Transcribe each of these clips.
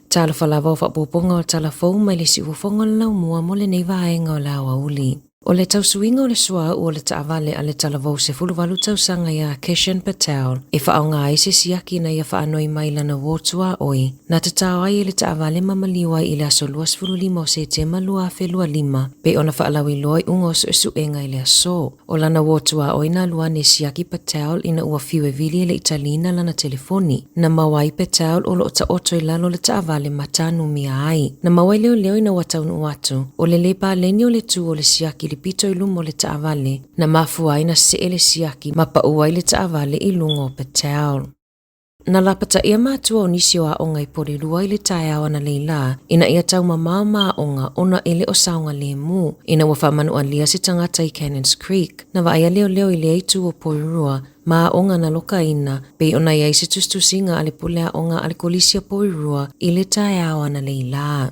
Tala falava o whapoponga o tala fau mai le si ufonga lau mua mo le nei vaenga o lawa uli. O le tau suinga o le sua o le taavale a le talavau se fuluwalu tau sanga ia Keshan Patel e whaonga aise siaki na ia whaanoi mai lana wotua oi. Na te tau ai le taavale mamaliwa i le aso luas fulu lima o se te malua felua lima pe ona whaalawi loi ungo su enga i le aso. O lana wotua oi na lua ne siaki Patel ina ua fiwe vili le italina lana telefoni. Na mawai Patel o lo ta oto i lalo le taavale matanu mia ai. Na mawai leo ina wataunu watu o le lepa leni o le tu o le siaki pito i lumo le taavale na mafua ina seele siaki mapa uai le taavale i lungo Patel. Na lapata ia matua o nisio a onga i pori lua i le tae awa na leila ina ia tau mamama onga ona ele o saunga le mu ina wafamanu alia si tangata i Cannons Creek na vaia leo i le aitu o pori rua ma onga na loka ina pe ona ia isi tustusinga ale pulea onga ale kolisia pori rua i le tae awa na leila.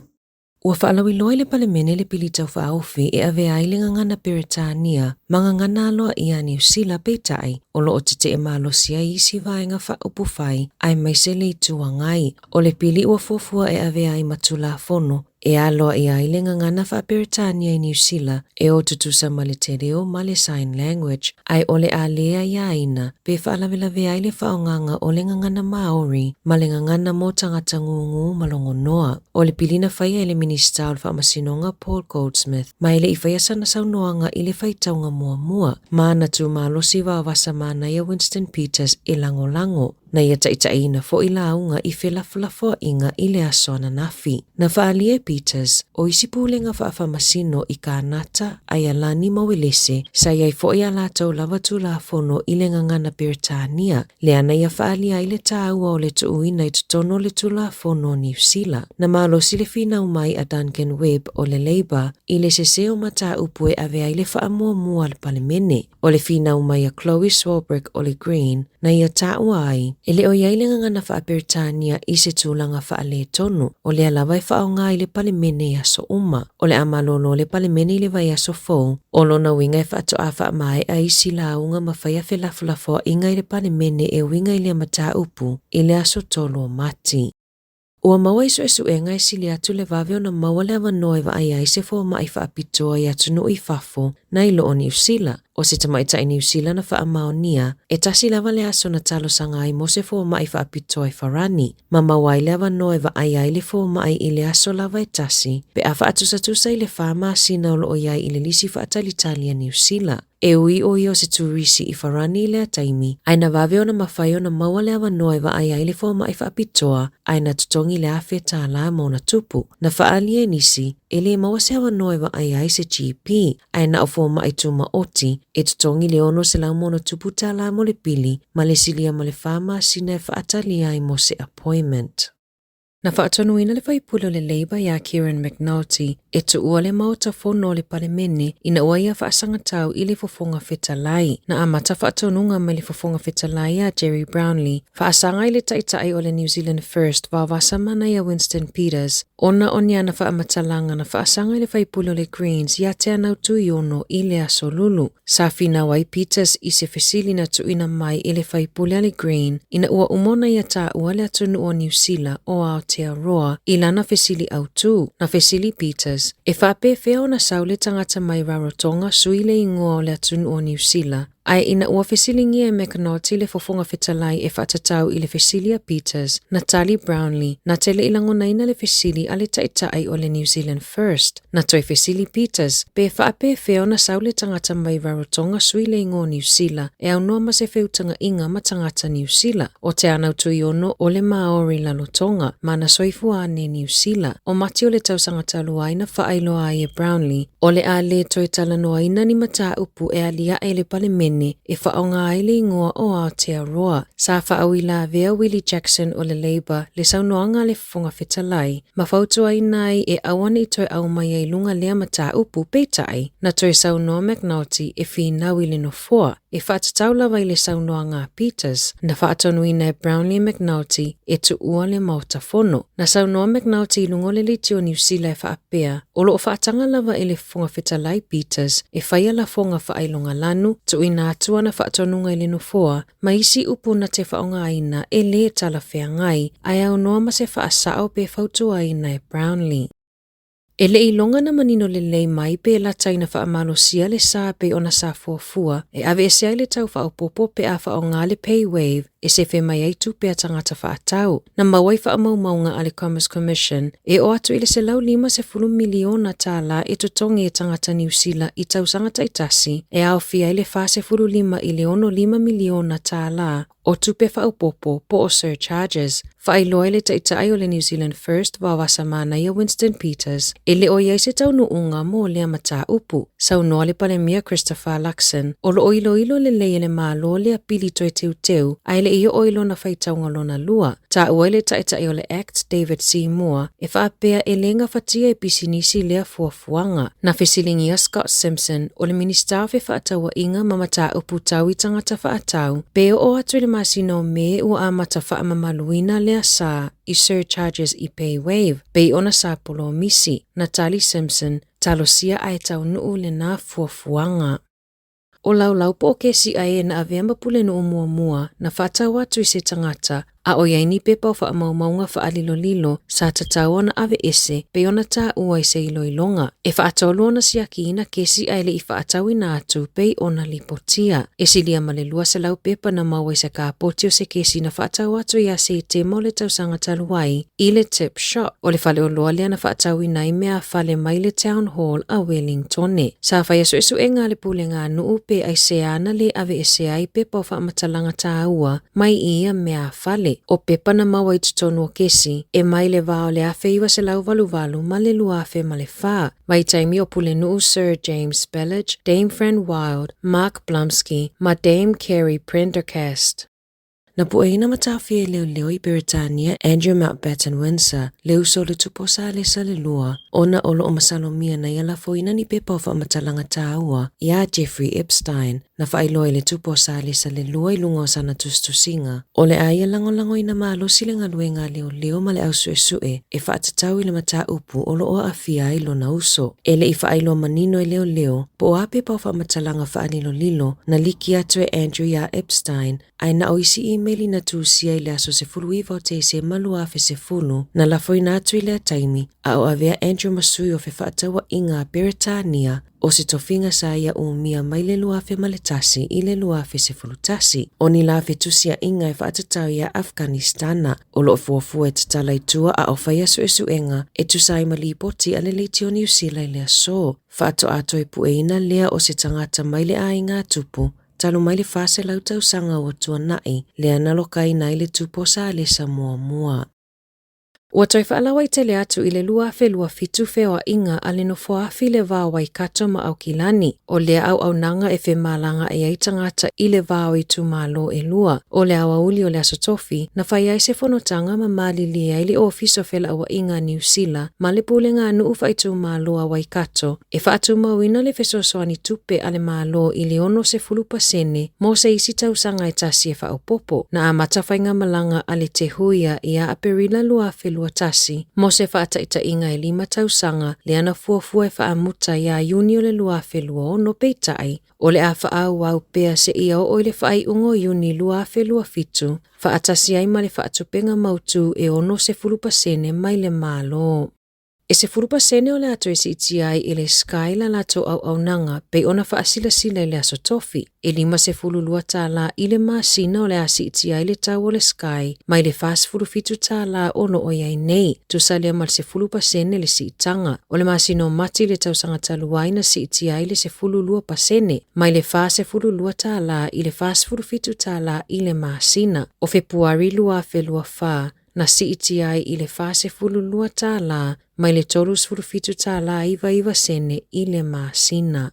Ua whaalawi loi le palemene le pilitau whaofi e ave aile ngangana Peretania, mga ngana aloa ia New Zealand peitai, o lo o te e malo sia isi vaenga whaupufai, ai maise le tuangai, o le pili ua fofua e ave ai matula fono, e aloa ia aile ngangana wha Peretania i New Zealand, e o tutusa male te reo male sign language, ai ole a lea ia ina, pe whaalawe aile whaonganga o le ngangana Maori, male ngangana mo tangata ngungu malongo noa, o le pilina whaia ele Minister al whaamasinonga Paul Goldsmith, mai le i whaiasa na saunoanga i le whaitaunga mua, maana tu malosi wa wasa mana ia Winston Peters e lango, na ia taitaina fo i launga i whelafulafo inga i le asona nafi. Na whaalie Peters, o isi pūlenga whaafamasino i ka nata ai alani mawelese, sa iai fo i alatau lava tu la fono i le ngangana Peretania, le ana ia whaalia i le tāua o le tuuina i tutono le tu la fono New Zealand. Na malosi le whina umai a Duncan Webb o le Labour, i le seseo mata upue ave ai le whaamua le palemene, o le whina umai a Chloe Swarbrick o le Green, na ia tāua ai, e le o iai le ngangana wha Peretania i se tūlanga wha le tonu, o le alawa e whaonga i le palemene i aso uma, o le amalolo le palemene i le vai aso fau, o lona winga e whaato a wha mai a isi la unga mawhaia whelafulafo inga i le palemene e winga i le mata upu, i le aso tolo o mati. Ua maua iso e ngai sili atu le vaveo na maua le awanoi wa ai ai se fo mai whaapitoa i atu no i fafo na ilo o New Zealand. O se tamaita i New Zealand na whaamaonia, e tasi lava le aso na talo sanga ai mo se fo mai whaapitoa i wharani. Ma mawai le awanoi wa ai ai le fo mai i le aso lava e tasi, pe a whaatusa i le whaama sina o lo iai i le lisi whaatalitali a New Zealand. E ui o io se turisi i wharani le ataimi, ai na vaveo na mawhaio na maua le awanoi wa ai ai le fo mai whaapitoa, ai na tutongi le awhe Tala mo na tupu. Na whaalie nisi, e le maua se awanoi wa ai ai se GP, ai na o fo mai tuma oti, e tutongi le ono se lau mo na tupu Tala mo le pili, ma le silia ma le whaama sina e whaatali ai mo se appointment. Na whaatonuina le whaipulo le Labour ia Kieran McNulty e tu ua le mauta fono le palemene ina ua ia whaasanga tau i le fofonga whetalai. Na amata whaatonunga mai le fofonga whetalai a Jerry Brownlee, whaasanga i le taitai o le New Zealand First wawasa mana ia Winston Peters, ona oniana whaamatalanga na whaasanga i le whaipulo le Greens ia te anau tui ono i le aso lulu. Sa whina wai Peters i se fesili na tuina mai i le whaipule le Green ina ua umona ia ta ua le atunu o New Zealand o Aotearoa i lana fesili au tu. Na fesili Peters, e whape feo na saule tangata mai Rarotonga sui le ingoa o le atunu o New Zealand, ai ina ua fesilingi e McNulty le fofonga whetalai e whaatatau i le fesilia Peters na Tali Brownlee na tele ilangona ina le fesili a le taitai o le New Zealand First. Na toi fesili Peters, pe whaape feo na saule tangata mai Rarotonga sui le ingoa New Zealand e au noa ma se feutanga inga ma tangata New Zealand o te anau tui ono o le Maori lalotonga ma na soifua ane New Zealand. O mati o le tausanga talua ina whaailoa ai e Brownlee o le a le toi talanoa ina ni mata upu e alia e le palemene e whaonga ai le ingoa o Aotearoa. Sa whaau i la vea Willie Jackson o le Labour le saunoanga le fofonga whetalai, ma whautua i nai e awana i toi au mai ai lunga lea mata upu peitai, na toi saunoa McNulty e whinau i le nofoa, e whaatatau lawa i le saunoanga Peters, na whaatonuina e Brownlee McNulty e tu ua le mauta fono. Na saunoa McNulty i lungo le liti o New Zealand e whaapea, o lo whaatanga lawa i le fofonga whetalai Peters, e whaia la fonga whaailonga lanu, tu ina na atua na whaatonunga i le nofoa, ma isi upu na te whaongaina e le tala whengai, ai au noa ma se whaasao pe whautuaina e Brownlee. E le ilonga na manino le lei mai pe la taina whaamalo sia le sā pe ona sā fuafua, e ave e sea le tau whaopopo pe a whaonga le pay wave, e se whe mai aitu pe a tangata whaatau. Na mawai whaamaumaunga a le Commerce Commission, e o atu ile se lau 50 miliona Tala e tutongi e tangata New Zealand i tau sangata itasi, e au fia ile 45 i le 5 miliona Tala, o tupe whaopopo po o surcharges. Whailoa le taitai o le New Zealand First wawasa mana ia Winston Peters, e le o iai se tau nuunga mo le amata upu. Sau noa le palemia Christopher Luxon, o lo oilo le leia le malo le apili toi teu, ai le iyo oilo na whaitaunga lona lua. Ta ua le taitai o le Act David C. Moore, e whaapea e lenga whatia e pisinisi lea fuafuanga. Na whesilingia Scott Simpson, o le minister fe whaataua inga mamata upu tau i tangata whaatau, peo o atu le masino me ua amata whaamamaluina lea sa i surcharges i pay wave, pei ona sa polo misi. Natalie Simpson, talosia ai tau nuu le na fuafuanga. O lau po ke si ai na avemba pule no mua na whatau atu i se tangata, a o iai ni pepa o whaamaumaunga whaalilo sa tatau na ave ese, pe ona ta ua i se iloilonga. E whaatolo na siaki ina ke si ai le i whaatau ina atu, pei ona lipotia. E si lia malelua se lau pepa na maua se ka poti o se ke si na whaatau atu ia se te mo le tau sanga taluai, i le tip shop. O le whale o loa lea na whaatau ina i mea whale mai le town hall a Wellington. Sa whai aso e ngā le pule ngā nuu pe ai se ana le ave ese ai pepa o whamatalanga ta ua, mai ia mea whale. O pepa na maua i tutonu o kesi, e mai le vao le afe iwa se lau valuvalu ma le lua afe ma le wha. Mai taimi o pule nuu Sir James Spillage, Dame Fran Wild, Mark Blumsky, ma Dame Carrie Prendergast. Na pueina matawhia leo i Britania, Andrew Mountbatten Windsor, leo so le tuposa le sa le lua, ona olo o masalomia na yala foina ni pepa o whamatalanga taua, ia Jeffrey Epstein, na whailoi le tuposa le sa le lua i lungo sana tustusinga. O le aia lango ina malo sile ngā luenga leo ma le au sue, e whaatatau i le mata upu olo o afia i lona uso. E le i whailo manino i leo, po a pepa o whamatalanga whaanilo na liki atu e Andrew ia Epstein, ai na oisi emaili na tusia i le aso se fulu iwa o te se malu afe se fulu, na lafoi na atu i le taimi, a o avea Andrew Masui o fe whaatawa inga Britania, o se tofinga sa ia umia mai le luafe maletasi i le luafe se fulutasi. O ni lafe tusia inga e whaatatau ia Afghanistana, o lo fuafua e tatala i tua a o whaia suenga e tusai malipoti a le leiti o New Zealand lea so. Whaato ato e pueina lea o se tangata mai le ainga tupu, talo mai le fase lau tau sanga o tua nai, lea nalokai nai le tupo sa le Samoa. Ua toi whaalawa i tele atu i le luafe fitu whewa inga a le no foafi le vāo i kato ma au kilani. O le au nanga e whe malanga e aitangata i le vāo i tu malo e lua. O le awa uli o le asotofi, na whai ai se whanotanga ma mali li ai le ofiso whela awa inga New Zealand, ma le pule ngā nuu whai tu malo a wai kato, e whaatu mawina le whesosoani tupe a le malo i le ono se fulupa sene, mo se isi tau sanga e tasi e whaopopo, na a matawhainga malanga a le te huia i a aperila luafe tasi, mo se whaataita inga e 5 tausanga, le ana fuafua e whaamuta ia iuni o le luafe lua ono peitai, o le a whaau au pea se ia o le whaai ungo iuni luafe lua fitu, whaatasi ai ma le whaatupenga mautu e ono se fulupa sene mai le malo. E se furupa sene o le ato e si itiai i le sky la lato au nanga pe ona whaasila sila i le aso tofi. E 5 se fululua tala i le masina o le asi itiai le tau o le sky, mai le fast fulu fitu tala ono o iai nei, tu salia mal se fulupa sene le si itanga. O le masina o mati le tau sanga taluaina si itiai le se fululua pasene, mai le fast se fululua tala i le fast fulu fitu tala i le masina. O februari lua fe lua fa, na si itiai i le fase fululua tala, mai le tolus fulufitu tala iwa sene i le masina.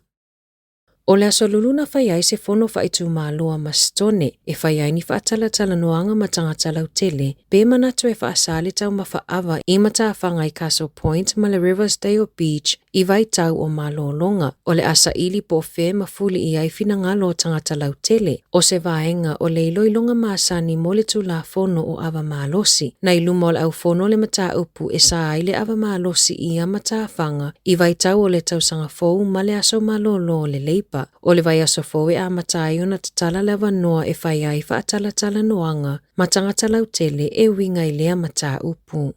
O le aso luluna whaiai se fono whaitu māloa mastone, e whaiai ni whaatala noanga ma tangata lautele, pe manatu e whaasale tau ma whaava i mata whangai Castle Point ma le Riversdale Beach i vai tau o malolonga. O le asa ili po fe mafuli i ai finangalo o tangata lautele. O se vaenga o le iloilonga masani mo le tula fono o ava malosi. Na iluma o le au fono le mata upu e sa ai le ava malosi i a mata fanga. I vai tau o le tausanga fou ma le aso malolo le leipa. O le vai aso fou e a mata iona tatala le noa e fai ai fa atala noanga. Ma tangata lautele e winga i lea mata upu.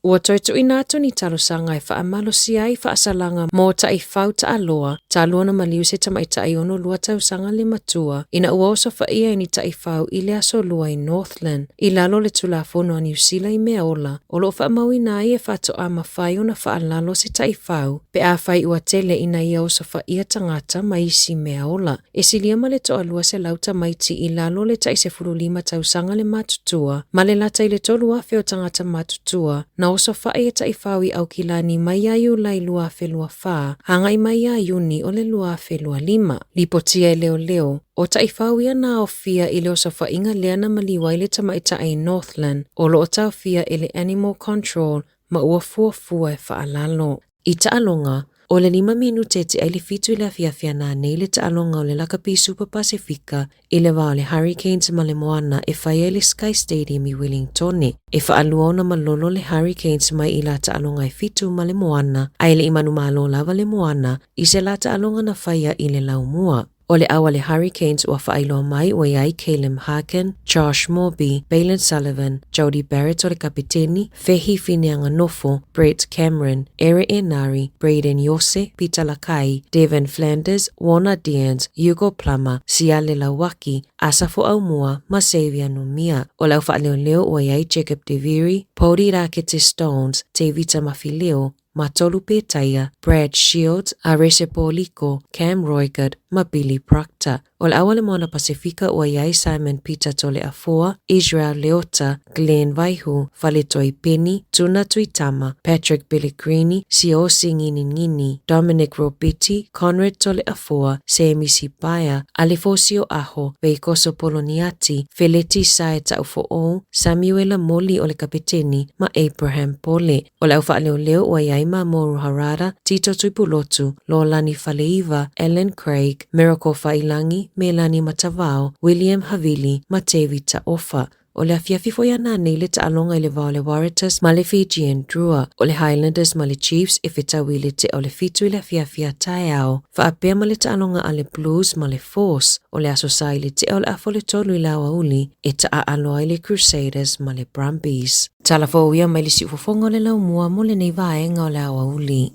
Ua toitu inato ni talosanga e whaamalosi ai whaasalanga mō ta i whau ta aloa, ta aloa na maliu se tamai ta i ono lua tausanga le matua, ina ua oso whaia ni ta i whau i le aso lua i Northland, i lalo le tula fono a New Zealand i mea ola, o lo whaamau ina i e whato a mawhai o na whaalalo se ta i whau, pe a whai ua tele ina i oso whaia tangata mai si mea ola, e silia ma le to alua se lauta maiti i lalo le ta i se furulima tausanga le matutua, ma le lata i le tolua feo tangata matutua, na oso whae ta i whaui au kilani mai aiu lai lua whelua wha, hanga i mai aiu ni o le lua whelua lima. Lipotia e leo, o ta i whaui ana o fia i le oso whainga leana maliwa i le tamaita ai Northland, o lo o tau fia i le animal control ma ua fua e whaalalo. I ta alonga, o le 5 minute te aile fitu i le fiafia na nei le ta alonga o le Lakapi Super Pasifika i le wao le Hurricanes ma le moana e whaia le Sky Stadium i Wellingtone. E whaalua ona malolo le Hurricanes mai i la ta alonga i fitu ma le moana, ai le imanu malo lava le moana, i se la ta alonga na whaia i le laumua. O le awa le Hurricanes ua whaailoa mai o iai Caleb Harkin, Josh Morby, Bailyn Sullivan, Jody Barrett o le kapiteni, Fehi Fineanga Nofo, Brett Cameron, Ere Enari, Braden Yose, Peter Lakai, Devin Flanders, Warner Deans, Hugo Plummer, Siale Lawaki, Asafo Aumua, Masavia Numia. O lau whaaleo o iai Jacob DeViri, Pody Rakete Stones, Tevita Mafileo, Matolu Petaia, Brad Shields, Arese Poliko, Cam Roygard, ma Billy Proctor. O le awa le moana Pasifika o iai Simon Peter Tole Afua, Israel Leota, Glenn Vaihu, Valetoi Penny, Tuna Tuitama, Patrick Pellegrini, Siosi Ngini, Dominic Robiti, Conrad Tole Afua, Semi Sipaya, Alifosio Aho, Veikoso Poloniati, Feleti Saeta Ufo'o, Samuela Moli o le kapiteni, ma Abraham Pole. O le au whaaleo o iai ma Moru Harada, Tito Tuipulotu, Lolani Faleiva, Ellen Craig, Miracle Failangi, Melanie Matavao, William Havili, Matevita Ofa. O le afiafifo ia nane le ta alonga i le vao le Waratahs ma le Fijian Drua. O le Highlanders ma le Chiefs e fetawi le te o le fitu i le afiafia tae ao. Whaapea ma le ta alonga a le Blues ma le Force. O le asosai le te o le afo le tolu i lawa uli e ta a aloa i le Crusaders ma le Brumbies. Tala fo ia mai le si ufofonga o le laumua mo le nei vaenga o le awa uli.